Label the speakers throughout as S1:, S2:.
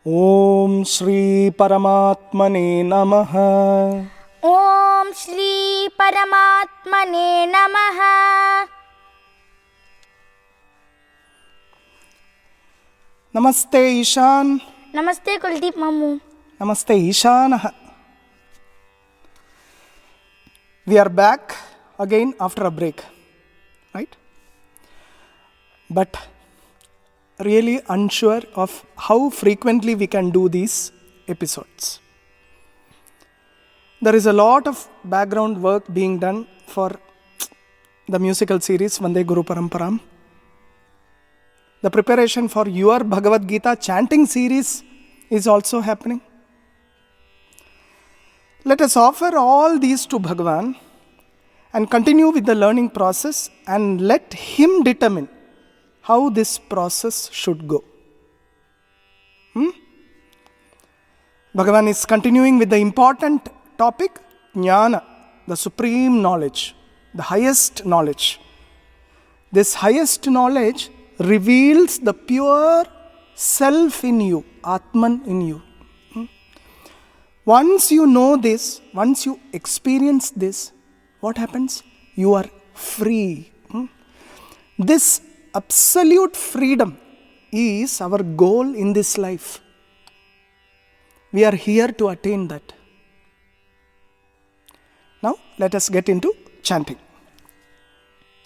S1: Om Shri Paramatmane Namaha.
S2: Om Shri Paramatmane Namaha.
S1: Namaste Ishaan.
S2: Namaste Kuldeep Mammu.
S1: Namaste Ishaan. We are back again after a break, right? But really unsure of how frequently we can do these episodes. There is a lot of background work being done for the musical series Vande Guru Paramparam. The preparation for your Bhagavad-Gītā chanting series is also happening. Let us offer all these to Bhagavan and continue with the learning process and let him determine how this process should go. Bhagavan is continuing with the important topic, Jnana, the supreme knowledge, the highest knowledge. This highest knowledge reveals the pure self in you, Atman in you. Once you know this, once you experience this, what happens? You are free. This absolute freedom is our goal in this life. We are here to attain that. Now, let us get into chanting.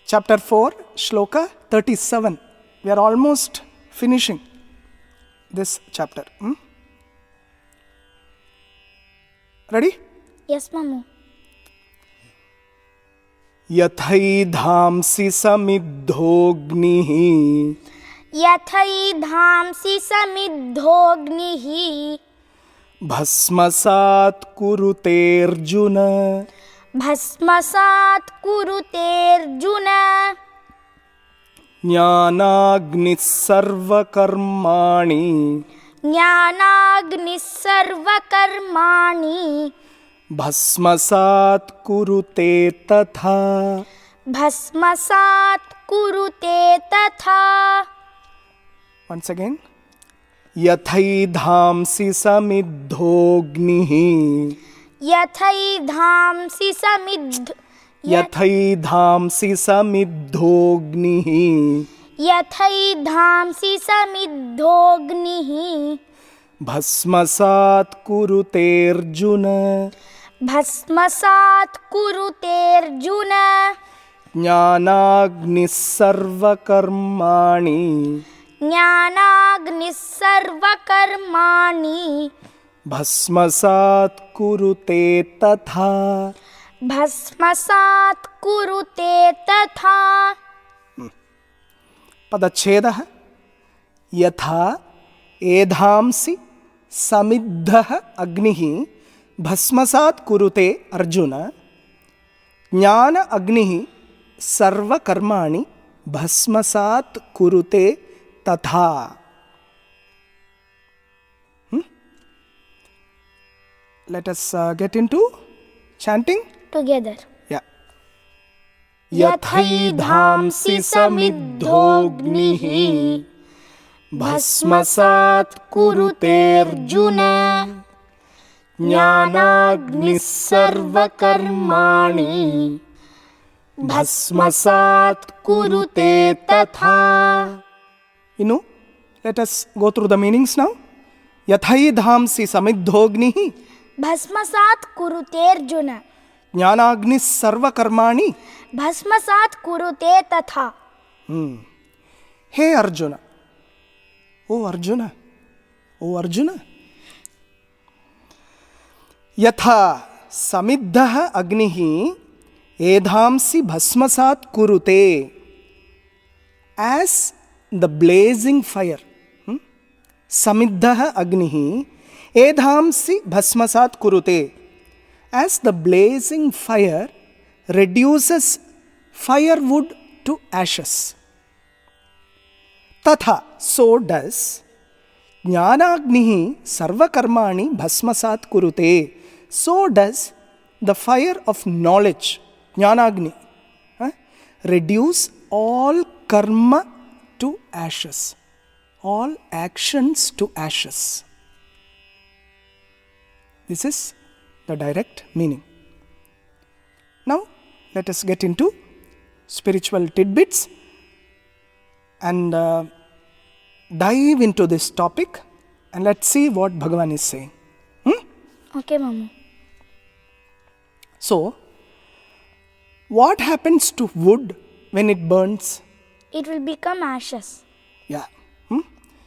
S1: Chapter 4, Shloka 37. We are almost finishing this chapter. Ready?
S2: Yes, Mammu.
S1: यथैधांसि समिद्धोऽग्निः
S2: यथैधांसि समिद्धोऽग्निः
S1: भस्मसात् कुरुतेऽर्जुन
S2: भस्मसात् कुरुतेऽर्जुन
S1: ज्ञानाग्निः सर्वकर्माणि
S2: ज्ञानाग्निः सर्वकर्माणि
S1: भस्मसात् कुरुते तथा
S2: भस्मसात् कुरुते तथा.
S1: Once again. यथैधांसि समिद्धोऽग्निः
S2: यथैधांसि
S1: समिद्धोऽग्निः
S2: यथैधांसि समिद्धोऽग्निः
S1: भस्मसात् कुरुतेऽर्जुन
S2: भस्मसात् कुरुतेऽर्जुन
S1: ज्ञानाग्निः सर्वकर्माणि
S2: ज्ञानाग्निः सर्वकर्माणि
S1: भस्मसात् कुरुते तथा
S2: भस्मसात् कुरुते तथा.
S1: पदच्छेदः यथा एधांसि समिद्धः अग्निः भस्मसात् कुरुते अर्जुन ज्ञान अग्निः सर्वकर्माणि भस्मसात् कुरुते तथा. Let us get into chanting
S2: together.
S1: Yeah.
S2: यथैधांसि समिद्धोऽग्निः भस्मसात् कुरुतेऽर्जुन ज्ञानाग्निः सर्वकर्माणि भस्मसात् कुरुते तथा.
S1: Let us go through the meanings now. Yathaidhamsi samiddhognihi
S2: भस्मसात् कुरुतेऽर्जुन
S1: ज्ञानाग्निः सर्वकर्माणि
S2: भस्मसात् कुरुते तथा.
S1: हे अर्जुन, ओ अर्जुन, ओ अर्जुन, यथा समिद्धः अग्निः एधांसि भस्मसात् कुरुते. As the blazing fire, samiddhah agnihi edhamsi bhasmasat kurute. As the blazing fire reduces firewood to ashes, tatha, so does jnanagnihi sarvakarmani bhasmasat kurute. So does the fire of knowledge, jnanagni, reduce all karma to ashes, all actions to ashes. This is the direct meaning. Now, let us get into spiritual tidbits and dive into this topic, and let's see what Bhagavan is saying.
S2: Okay, Mamu.
S1: So, what happens to wood when it burns?
S2: It will become ashes.
S1: Yeah.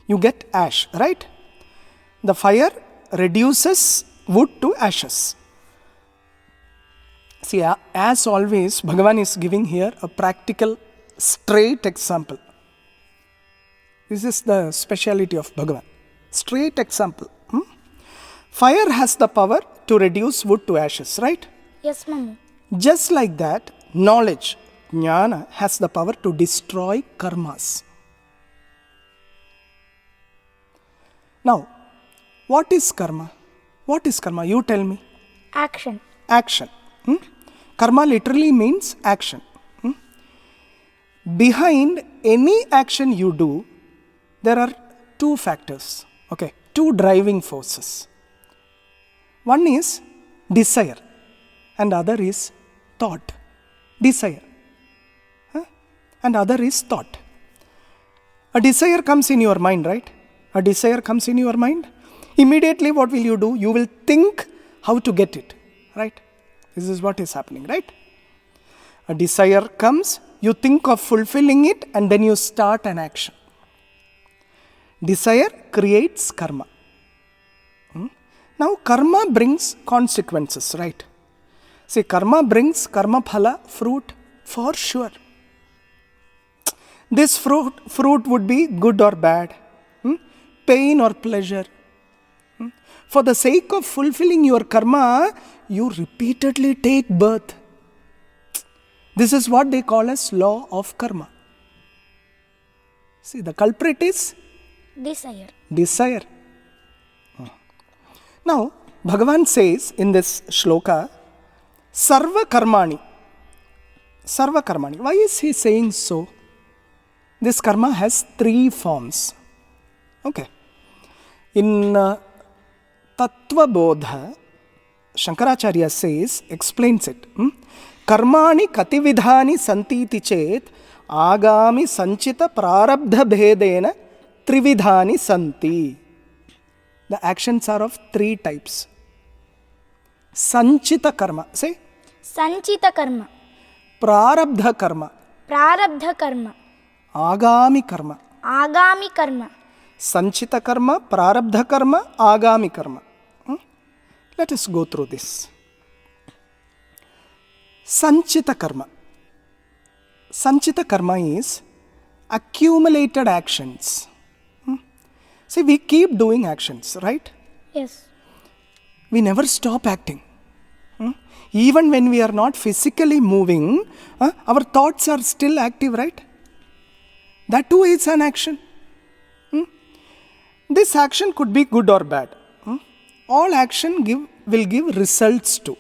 S1: You get ash, right? The fire reduces wood to ashes. See, as always, Bhagavan is giving here a practical, straight example. This is the speciality of Bhagavan. Straight example. Fire has the power to reduce wood to ashes, right?
S2: Yes, Mamu.
S1: Just like that, knowledge, jnana, has the power to destroy karmas. Now, what is karma? What is karma? You tell me.
S2: Action.
S1: Action. Karma literally means action. Behind any action you do, there are two factors. Okay, two driving forces. One is desire and other is thought. Desire. And other is thought. A desire comes in your mind, right? A desire comes in your mind. Immediately what will you do? You will think how to get it, right? This is what is happening, right? A desire comes, you think of fulfilling it, and then you start an action. Desire creates karma. Now, karma brings consequences, right? See, karma brings karma phala, fruit, for sure. This fruit would be good or bad, pain or pleasure. For the sake of fulfilling your karma, you repeatedly take birth. This is what they call as law of karma. See, the culprit is
S2: Desire.
S1: desire. Now, Bhagavan says in this shloka, Sarva Karmani. Sarva Karmani. Why is he saying so? This karma has three forms. Okay. In Tattva Bodha, Shankaracharya says, explains it. Karmani katividhani santiti chet āgāmi sañcita prārabdha bhedena trividhani santi. The actions are of three types. Sañcita karma. Say.
S2: Sañcita karma.
S1: Prārabdha karma.
S2: Prārabdha karma.
S1: Āgāmi karma.
S2: Āgāmi karma.
S1: Sañcita karma, prārabdha karma, āgāmi karma. Let us go through this. Sañcita karma. Sañcita karma is accumulated actions. See, we keep doing actions, right?
S2: Yes.
S1: We never stop acting. Even when we are not physically moving, our thoughts are still active, right? That too is an action. This action could be good or bad. All action will give results too.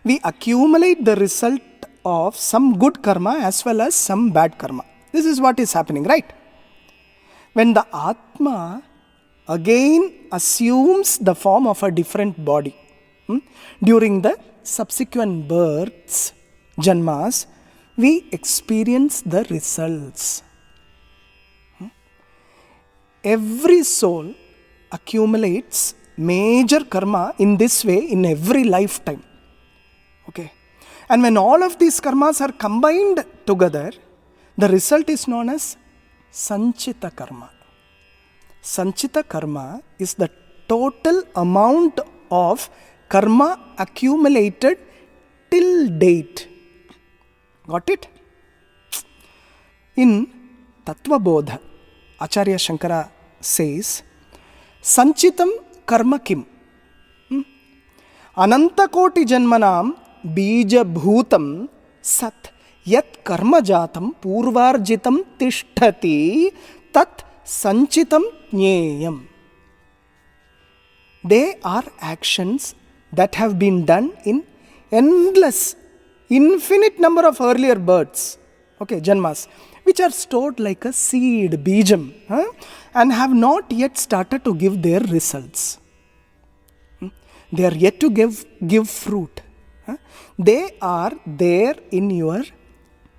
S1: We accumulate the result of some good karma as well as some bad karma. This is what is happening, right? When the Atma again assumes the form of a different body, during the subsequent births, janmas, we experience the results. Every soul accumulates major karma in this way in every lifetime. Okay. And when all of these karmas are combined together, the result is known as sañcita karma. Sañcita karma is the total amount of karma accumulated till date. Got it? In Tattva Bodha, Acharya Shankara says, Sanchitam karma kim? Ananta koti janmanam bija bhutam sat yat karma jatam purvarjitam tishtati tat sanchitam jneyam. They are actions that have been done in endless, infinite number of earlier births, okay, janmas, which are stored like a seed, bijam, and have not yet started to give their results. They are yet to give fruit. They are there in your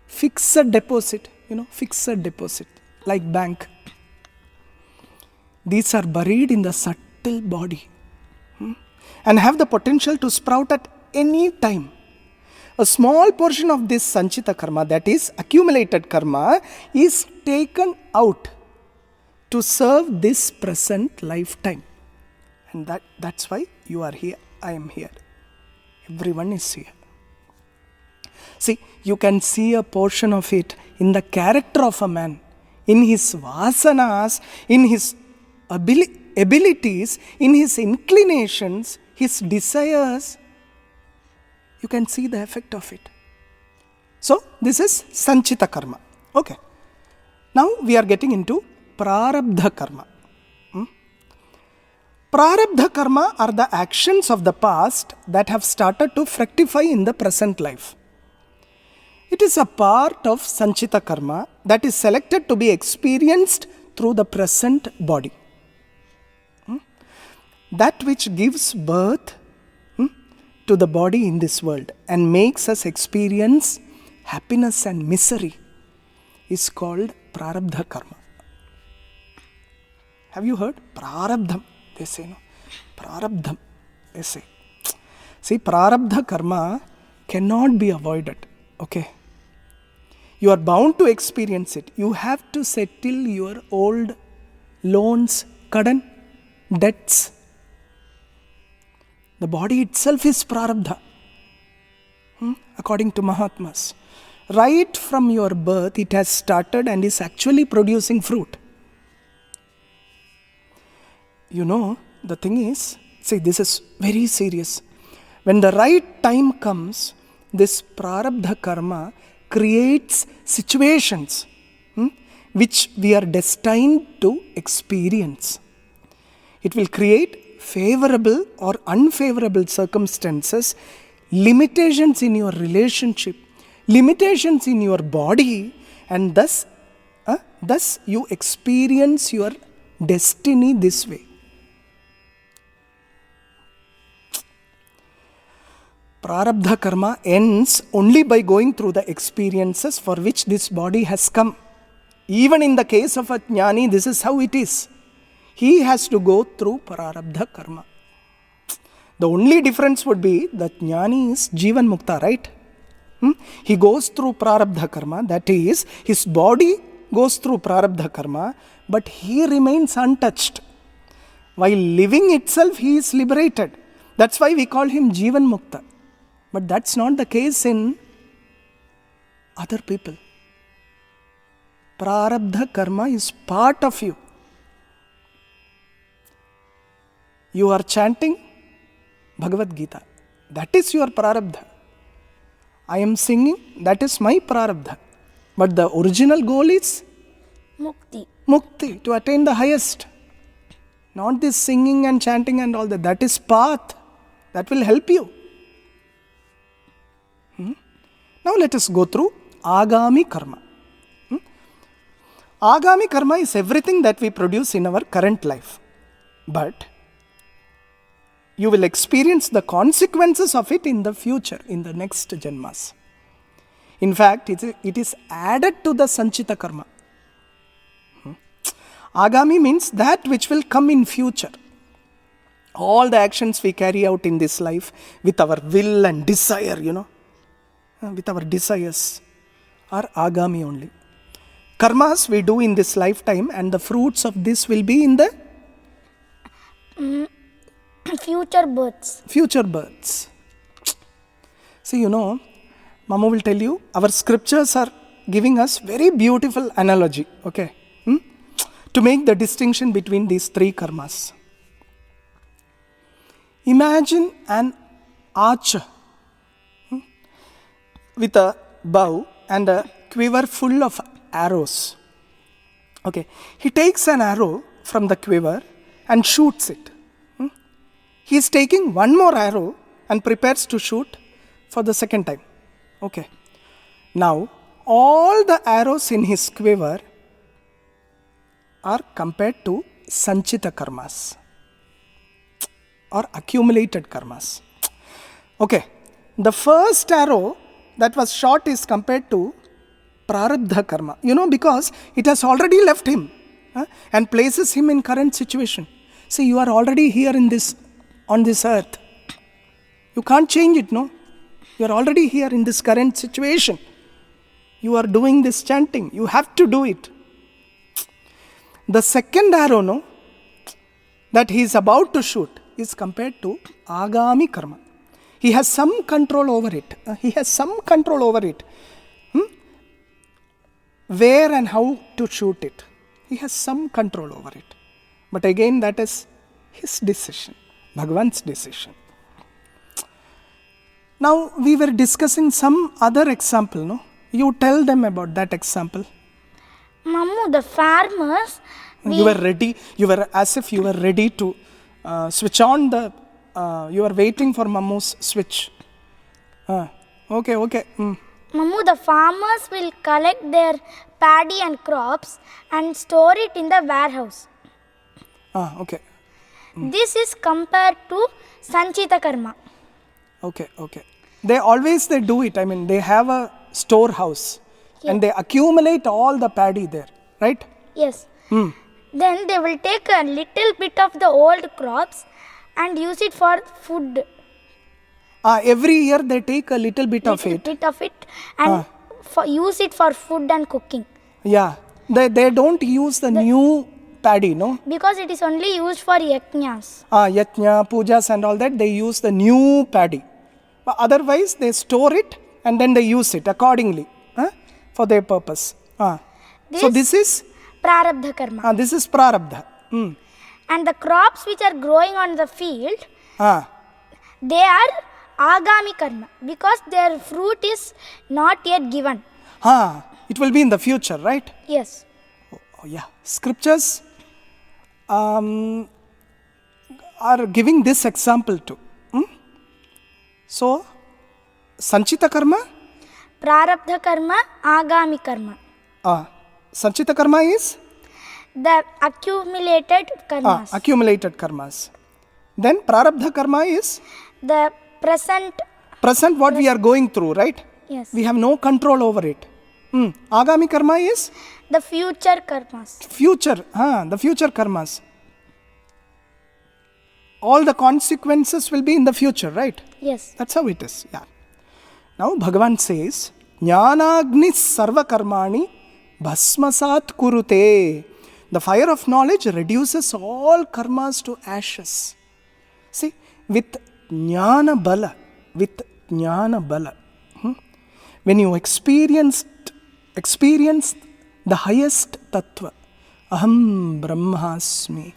S1: fixed deposit, fixed deposit, like bank. These are buried in the subtle body and have the potential to sprout at any time. A small portion of this sañcita karma, that is accumulated karma, is taken out to serve this present lifetime. And that's why you are here, I am here. Everyone is here. See, you can see a portion of it in the character of a man, in his vasanas, in his abilities, in his inclinations, his desires. You can see the effect of it. So, this is sañcita karma. Okay. Now, we are getting into prārabdha karma. Prārabdha karma are the actions of the past that have started to fructify in the present life. It is a part of sañcita karma that is selected to be experienced through the present body. That which gives birth to the body in this world and makes us experience happiness and misery is called prārabdha karma. Have you heard? Prārabdham. They say, no? Prārabdham. They say. See, prārabdha karma cannot be avoided. Okay. You are bound to experience it. You have to settle your old loans, kadan, debts. The body itself is prārabdha. According to Mahatmas. Right from your birth, it has started and is actually producing fruit. The thing is, see, this is very serious. When the right time comes, this prārabdha karma creates situations which we are destined to experience. It will create favorable or unfavorable circumstances, limitations in your relationship, limitations in your body, and thus you experience your destiny this way. Prārabdha karma ends only by going through the experiences for which this body has come. Even in the case of a jnani, this is how it is. He has to go through prārabdha karma. The only difference would be that jnani is jivan mukta, right? He goes through prārabdha karma, that is, his body goes through prārabdha karma, but he remains untouched. While living itself, he is liberated. That's why we call him jivan mukta. But that's not the case in other people. Prārabdha karma is part of you. You are chanting Bhagavad-Gītā. That is your prārabdha. I am singing, that is my prārabdha. But the original goal is
S2: Mukti.
S1: Mukti, to attain the highest. Not this singing and chanting and all that. That is path. That will help you. Now let us go through āgāmi karma. Āgāmi karma is everything that we produce in our current life. But you will experience the consequences of it in the future, in the next janmas. In fact, it is added to the sañcita karma. Āgāmi means that which will come in future. All the actions we carry out in this life with our will and desire, with our desires are āgāmi only. Karmas we do in this lifetime and the fruits of this will be in the
S2: Future births.
S1: Future births. See, Mama will tell you, our scriptures are giving us very beautiful analogy, okay, to make the distinction between these three karmas. Imagine an archer with a bow and a quiver full of arrows. Okay, he takes an arrow from the quiver and shoots it. He is taking one more arrow and prepares to shoot for the second time. Okay. Now, all the arrows in his quiver are compared to sañcita karmas. or accumulated karmas. Okay, the first arrow that was shot is compared to prārabdha karma. Because it has already left him and places him in current situation. See, you are already here on this earth. You can't change it, no? You are already here in this current situation. You are doing this chanting. You have to do it. The second arrow, no, that he is about to shoot is compared to āgāmi karma. He has some control over it. Where and how to shoot it. He has some control over it. But again, that is his decision, Bhagavan's decision. Now, we were discussing some other example, no? You tell them about that example.
S2: Mammu, the farmers...
S1: You were ready, as if you were ready to switch on you were waiting for Mammu's switch. Okay.
S2: Mammu, the farmers will collect their paddy and crops and store it in the warehouse.
S1: Okay.
S2: This is compared to sañcita karma.
S1: Okay. They do it. I mean, they have a storehouse and they accumulate all the paddy there, right?
S2: Yes. Then they will take a little bit of the old crops and use it for food.
S1: Every year they take a little bit of it
S2: and use it for food and cooking.
S1: Yeah. They don't use the new paddy, no?
S2: Because it is only used for yajnas.
S1: Yajna, pujas and all that, they use the new paddy. But otherwise, they store it and then they use it accordingly for their purpose. So this is
S2: prārabdha karma.
S1: This is prārabdha.
S2: And the crops which are growing on the field, they are āgāmi karma because their fruit is not yet given.
S1: It will be in the future, right?
S2: Yes.
S1: Yeah. Scriptures are giving this example too. So, sañcita karma?
S2: Prārabdha karma, āgāmi karma.
S1: Sañcita karma is?
S2: The accumulated karmas.
S1: Accumulated karmas. Then prārabdha karma is?
S2: The present
S1: what we are going through, right?
S2: Yes.
S1: We have no control over it. Āgāmi karma is?
S2: The future karmas.
S1: The future karmas. All the consequences will be in the future, right?
S2: Yes.
S1: That's how it is. Yeah. Now Bhagavan says, Jnanagni sarva karmani bhasmasat kurute. The fire of knowledge reduces all karmas to ashes. See, with jnana bala, when you experience the highest tattva, aham brahmasmi,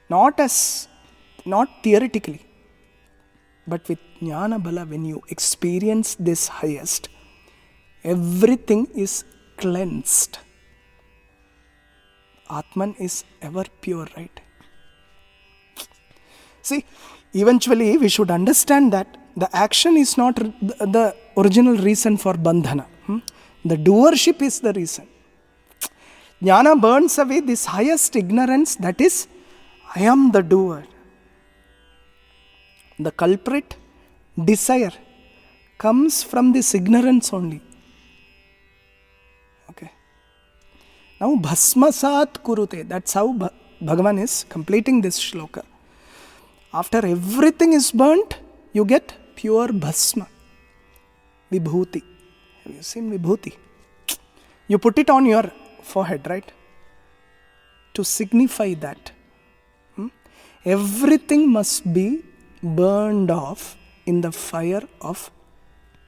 S1: not theoretically, but with jnana bala, when you experience this highest, everything is cleansed. Atman is ever pure, right? See, eventually we should understand that the action is not the original reason for bandhana. The doership is the reason. Jnana burns away this highest ignorance, that is, I am the doer. The culprit, desire, comes from this ignorance only. Okay. Now, bhasmasat kurute, that's how Bhagavan is completing this shloka. After everything is burnt, you get pure bhasma, vibhuti. Have you seen vibhuti? You put it on your forehead, right? To signify that. Everything must be burned off in the fire of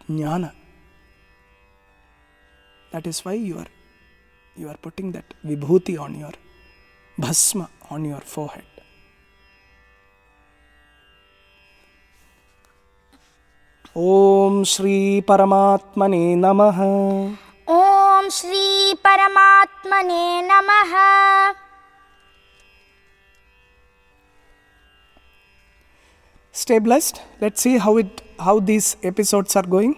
S1: jnana. That is why you are putting that vibhuti on your bhasma on your forehead. Om Shri Paramatmane Namaha.
S2: Om Shri Paramatmane Namaha.
S1: Stay blessed. Let's see how these episodes are going.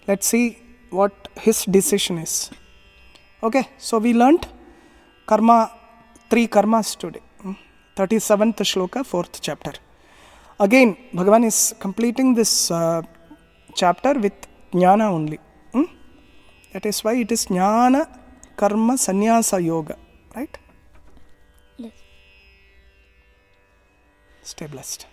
S1: Let's see what his decision is. Okay, so we learnt 3 karmas today. 37th shloka, 4th chapter. Again, Bhagavan is completing this chapter with jnana only. That is why it is jnana, karma, sannyasa yoga. Right?
S2: Yes.
S1: Stay blessed.